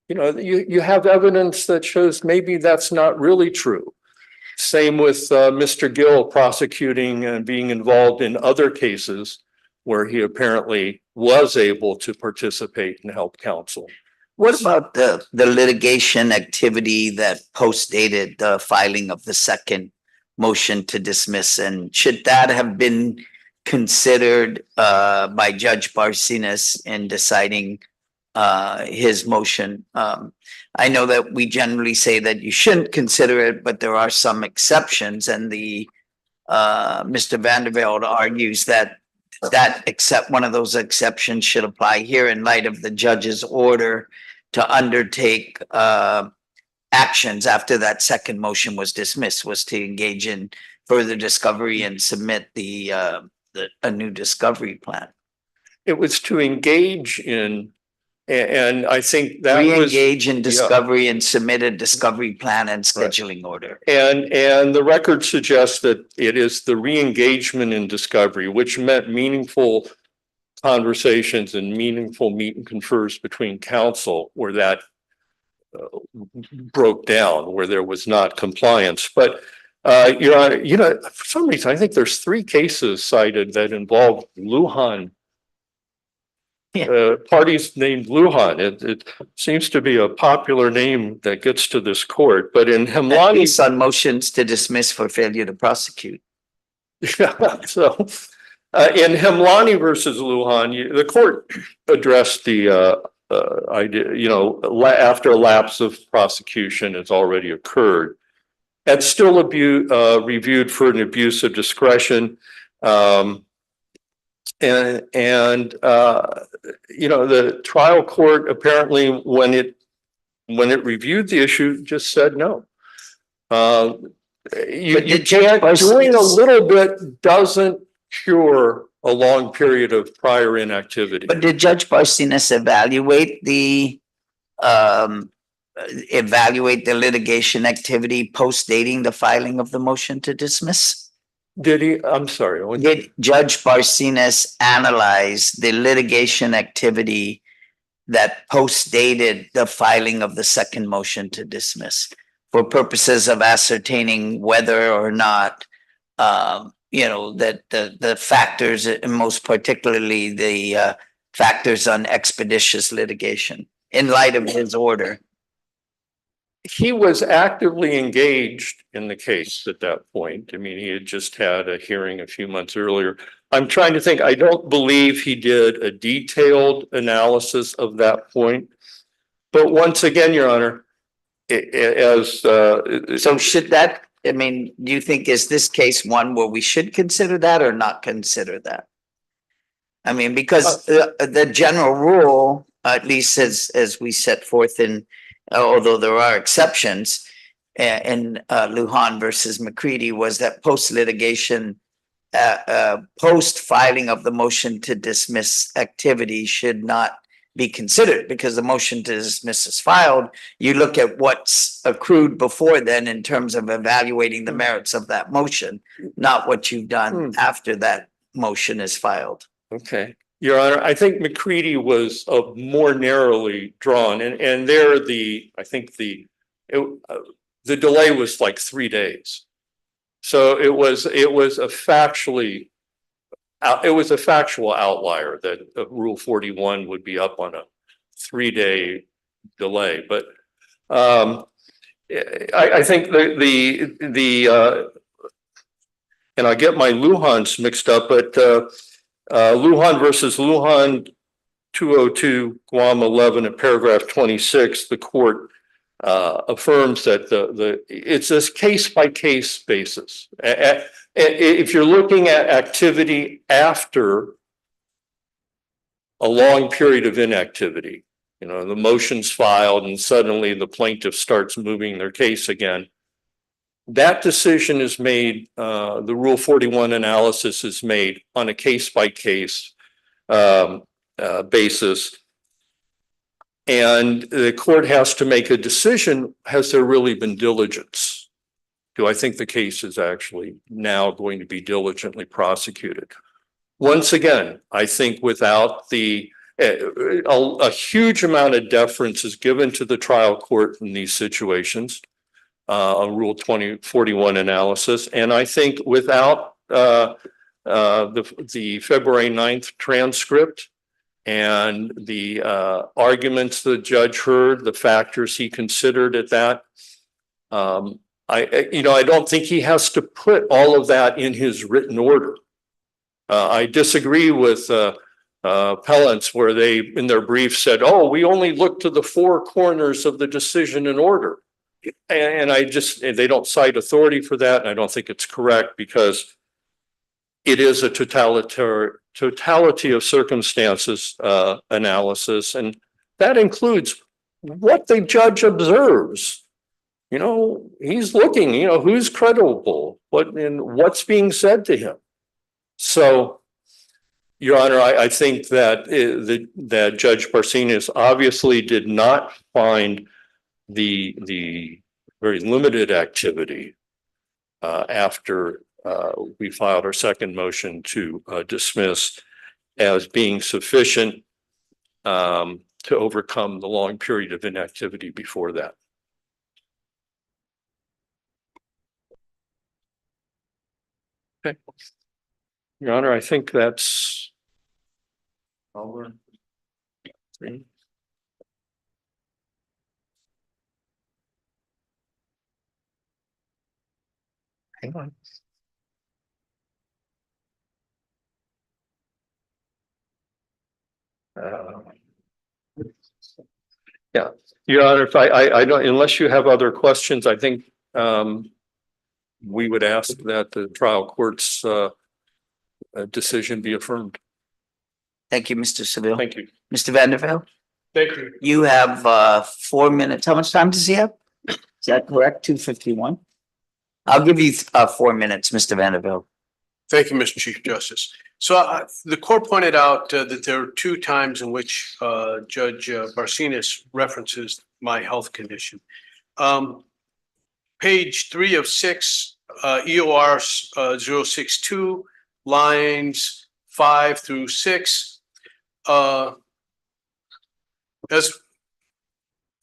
Speaker 7: You have evidence that shows maybe that's not really true. Same with Mr. Gill prosecuting and being involved in other cases where he apparently was able to participate and help counsel.
Speaker 2: What about the litigation activity that postdated the filing of the second motion to dismiss? And should that have been considered by Judge Barcinas in deciding his motion? I know that we generally say that you shouldn't consider it, but there are some exceptions, and Mr. Vandervelde argues that one of those exceptions should apply here in light of the judge's order to undertake actions after that second motion was dismissed, was to engage in further discovery and submit a new discovery plan.
Speaker 7: It was to engage in, and I think that was.
Speaker 2: Re-engage in discovery and submit a discovery plan and scheduling order.
Speaker 7: And the record suggests that it is the re-engagement in discovery, which meant meaningful conversations and meaningful meet and confers between counsel, where that broke down, where there was not compliance. But Your Honor, for some reason, I think there's 3 cases cited that involve Lujan. Parties named Lujan. It seems to be a popular name that gets to this court, but in Hemlani.
Speaker 2: On motions to dismiss for failure to prosecute.
Speaker 7: Yeah, so in Hemlani versus Lujan, the court addressed the idea, after a lapse of prosecution has already occurred, and still reviewed for an abuse of discretion. The trial court apparently, when it reviewed the issue, just said no. You can't, doing a little bit doesn't cure a long period of prior inactivity.
Speaker 2: But did Judge Barcinas evaluate the litigation activity post dating the filing of the motion to dismiss?
Speaker 7: Did he? I'm sorry.
Speaker 2: Did Judge Barcinas analyze the litigation activity that post dated the filing of the second motion to dismiss for purposes of ascertaining whether or not that the factors, and most particularly the factors on expeditious litigation in light of his order?
Speaker 7: He was actively engaged in the case at that point. I mean, he had just had a hearing a few months earlier. I'm trying to think. I don't believe he did a detailed analysis of that point. But once again, Your Honor,
Speaker 2: so should that, I mean, do you think is this case one where we should consider that or not consider that? I mean, because the general rule, at least as we set forth in, although there are exceptions in Lujan versus McCready, was that post litigation, post filing of the motion to dismiss activity should not be considered, because the motion to dismiss is filed. You look at what's accrued before then in terms of evaluating the merits of that motion, not what you've done after that motion is filed.
Speaker 7: Okay. Your Honor, I think McCready was more narrowly drawn, and there I think the delay was like 3 days. So it was a factual outlier that Rule 41 would be up on a 3-day delay. But I think and I get my Lujans mixed up, but Lujan versus Lujan 202 Guam 11 at paragraph 26, the court affirms that it's this case by case basis. If you're looking at activity after a long period of inactivity, the motion's filed and suddenly the plaintiff starts moving their case again, that decision is made, the Rule 41 analysis is made on a case-by-case basis. And the court has to make a decision, has there really been diligence? Do I think the case is actually now going to be diligently prosecuted? Once again, I think without a huge amount of deference is given to the trial court in these situations. On Rule 41 analysis. And I think without the February 9th transcript and the arguments the judge heard, the factors he considered at that. I don't think he has to put all of that in his written order. I disagree with appellants where they, in their brief, said, "Oh, we only look to the four corners of the decision in order." And they don't cite authority for that. And I don't think it's correct because it is a totality of circumstances analysis. And that includes what the judge observes. He's looking, who's credible, what's being said to him. So, Your Honor, I think that that Judge Barcinas obviously did not find the very limited activity after we filed our second motion to dismiss as being sufficient to overcome the long period of inactivity before that. Okay. Your Honor, I think that's over. Three. Hang on. Yeah, Your Honor, if I don't, unless you have other questions, I think we would ask that the trial court's decision be affirmed.
Speaker 2: Thank you, Mr. Seville.
Speaker 7: Thank you.
Speaker 2: Mr. Vandervelde,
Speaker 3: Thank you.
Speaker 2: you have 4 minutes. How much time does he have? Is that correct? 2:51? I'll give you 4 minutes, Mr. Vandervelde.
Speaker 3: Thank you, Mr. Chief Justice. So the court pointed out that there are two times in which Judge Barcinas references my health condition. Page 3 of 6, EOR 062, lines 5 through 6,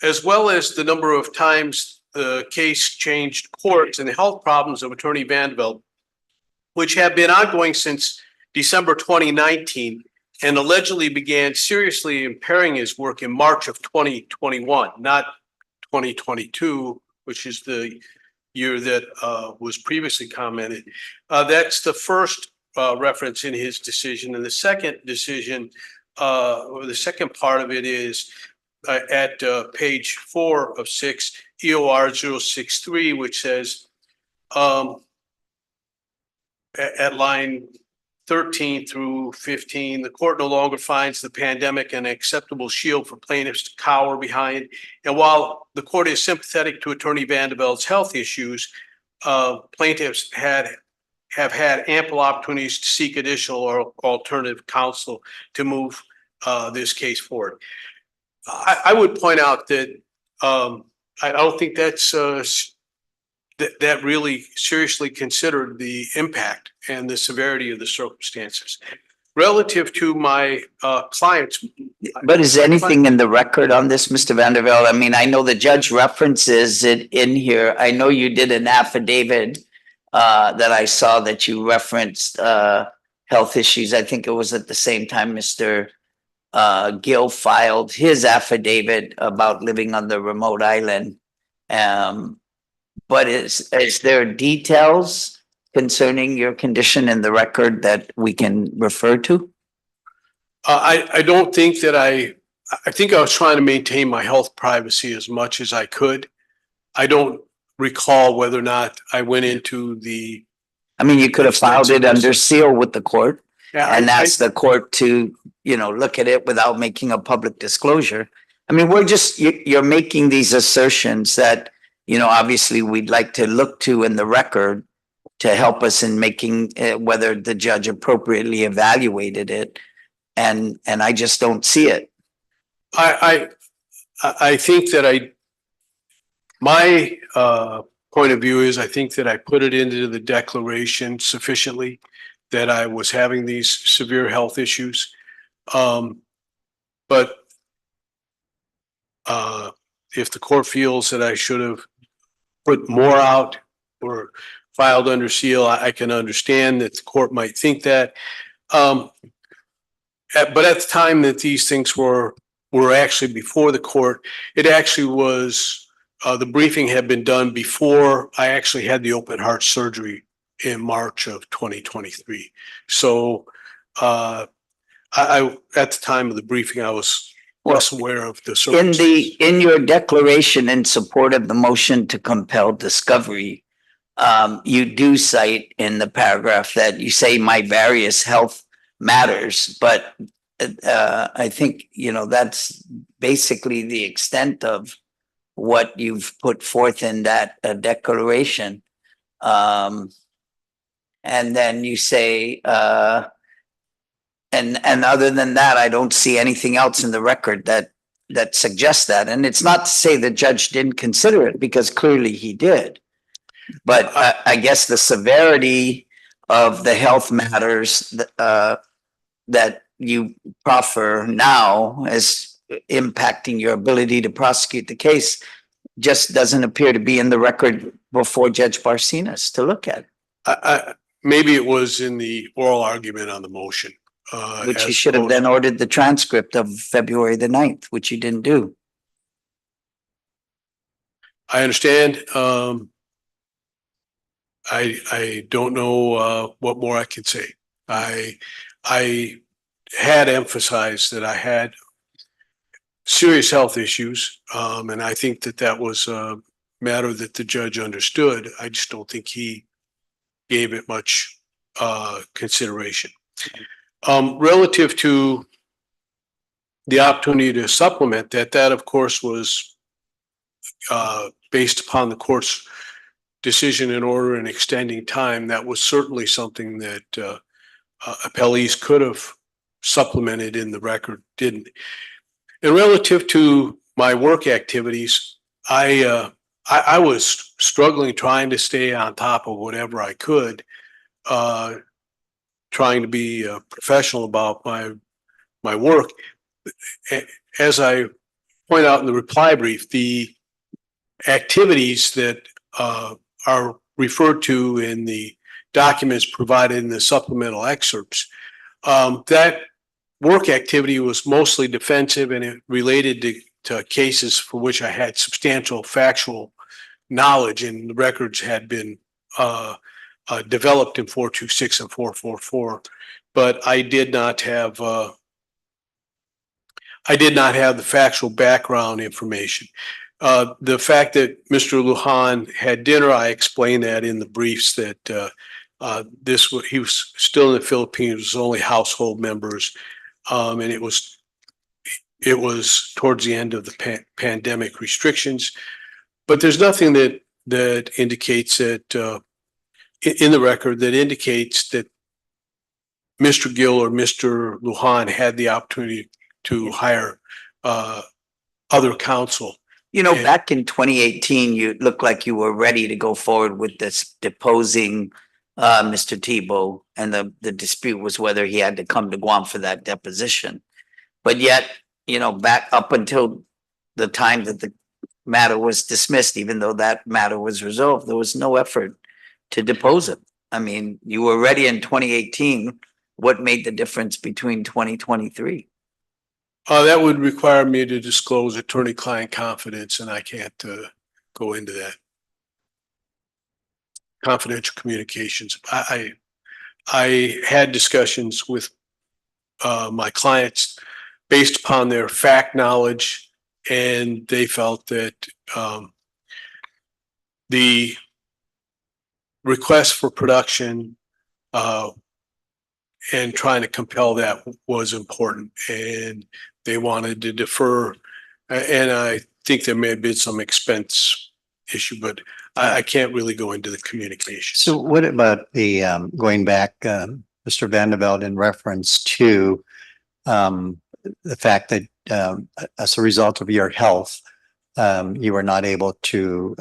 Speaker 3: as well as the number of times the case changed courts and the health problems of Attorney Vandervelde, which have been ongoing since December 2019 and allegedly began seriously impairing his work in March of 2021, not 2022, which is the year that was previously commented. That's the first reference in his decision. And the second decision, or the second part of it is at page 4 of 6, EOR 063, which says at line 13 through 15, the court no longer finds the pandemic an acceptable shield for plaintiffs to cower behind. And while the court is sympathetic to Attorney Vandervelde's health issues, plaintiffs have had ample opportunities to seek additional or alternative counsel to move this case forward. I would point out that I don't think that's that really seriously considered the impact and the severity of the circumstances relative to my clients.
Speaker 2: But is anything in the record on this, Mr. Vandervelde? I mean, I know the judge references it in here. I know you did an affidavit that I saw that you referenced health issues. I think it was at the same time Mr. Gill filed his affidavit about living on the remote island. But is there details concerning your condition in the record that we can refer to?
Speaker 3: I don't think that I think I was trying to maintain my health privacy as much as I could. I don't recall whether or not I went into the.
Speaker 2: I mean, you could have filed it under seal with the court and asked the court to, look at it without making a public disclosure. I mean, you're making these assertions that, obviously we'd like to look to in the record to help us in making whether the judge appropriately evaluated it. And I just don't see it.
Speaker 3: I think that my point of view is I think that I put it into the declaration sufficiently that I was having these severe health issues. But if the court feels that I should have put more out or filed under seal, I can understand that the court might think that. but at the time that these things were actually before the court, it actually was, the briefing had been done before I actually had the open heart surgery in March of 2023. So, I at the time of the briefing, I was less aware of the circumstances.
Speaker 2: In your declaration in support of the motion to compel discovery, you do cite in the paragraph that you say my various health matters, but I think, that's basically the extent of what you've put forth in that declaration. And then you say, and other than that, I don't see anything else in the record that suggests that. And it's not to say the judge didn't consider it, because clearly he did. But I guess the severity of the health matters that you proffer now as impacting your ability to prosecute the case just doesn't appear to be in the record before Judge Barcinas to look at.
Speaker 3: Maybe it was in the oral argument on the motion.
Speaker 2: Which you should have then ordered the transcript of February the 9th, which you didn't do.
Speaker 3: I understand. I don't know what more I can say. I had emphasized that I had serious health issues, and I think that was a matter that the judge understood. I just don't think he gave it much consideration. Relative to the opportunity to supplement that of course was based upon the court's decision in order and extending time. That was certainly something that appellees could have supplemented in the record, didn't. And relative to my work activities, I was struggling trying to stay on top of whatever I could, trying to be professional about my work. As I point out in the reply brief, the activities that are referred to in the documents provided in the supplemental excerpts, that work activity was mostly defensive, and it related to cases for which I had substantial factual knowledge, and the records had been developed in 426 and 444, but I did not have the factual background information. The fact that Mr. Lujan had dinner, I explained that in the briefs that he was still in the Philippines, it was only household members, and it was towards the end of the pandemic restrictions. But there's nothing that indicates that in the record that indicates that Mr. Gill or Mr. Lujan had the opportunity to hire other counsel.
Speaker 2: Back in 2018, you looked like you were ready to go forward with this deposing Mr. Tebo, and the dispute was whether he had to come to Guam for that deposition. But yet, back up until the time that the matter was dismissed, even though that matter was resolved, there was no effort to depose him. I mean, you were ready in 2018. What made the difference between 2023?
Speaker 3: That would require me to disclose attorney-client confidence, and I can't go into that. Confidential communications. I had discussions with my clients based upon their fact knowledge, and they felt that the request for production and trying to compel that was important, and they wanted to defer. And I think there may have been some expense issue, but I can't really go into the communications.
Speaker 5: So what about the going back, Mr. Vandeveld, in reference to the fact that as a result of your health, you were not able to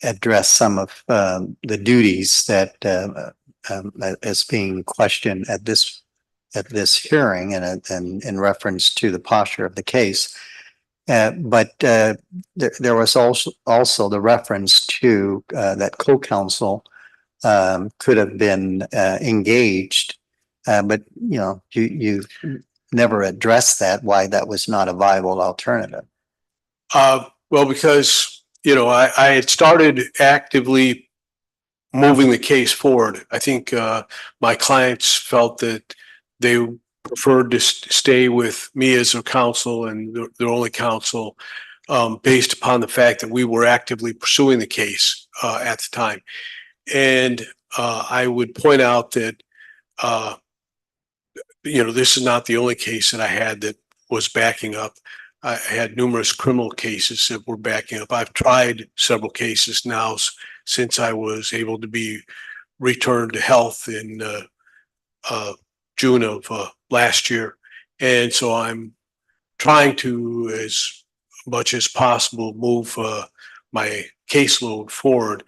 Speaker 5: address some of the duties that is being questioned at this hearing, and in reference to the posture of the case. But there was also the reference to that co-counsel could have been engaged But you know, you never addressed that, why that was not a viable alternative.
Speaker 3: Well, because, you know, I had started actively moving the case forward. I think my clients felt that they preferred to stay with me as their counsel and their only counsel, based upon the fact that we were actively pursuing the case at the time. And I would point out that, you know, this is not the only case that I had that was backing up. I had numerous criminal cases that were backing up. I've tried several cases now since I was able to be returned to health in June of last year. And so I'm trying to, as much as possible, move my caseload forward.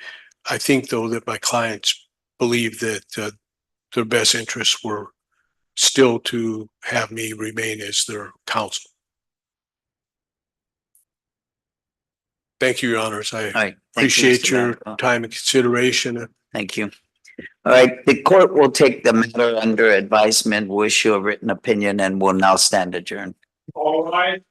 Speaker 3: I think, though, that my clients believe that their best interests were still to have me remain as their counsel. Thank you, Your Honors. I
Speaker 2: All right. Thank you,
Speaker 3: appreciate
Speaker 2: Mr.
Speaker 3: your
Speaker 2: Madrigal.
Speaker 3: time and consideration.
Speaker 2: Thank you. All right, the court will take the matter under advisement, will issue a written opinion, and will now stand adjourned.
Speaker 1: All right.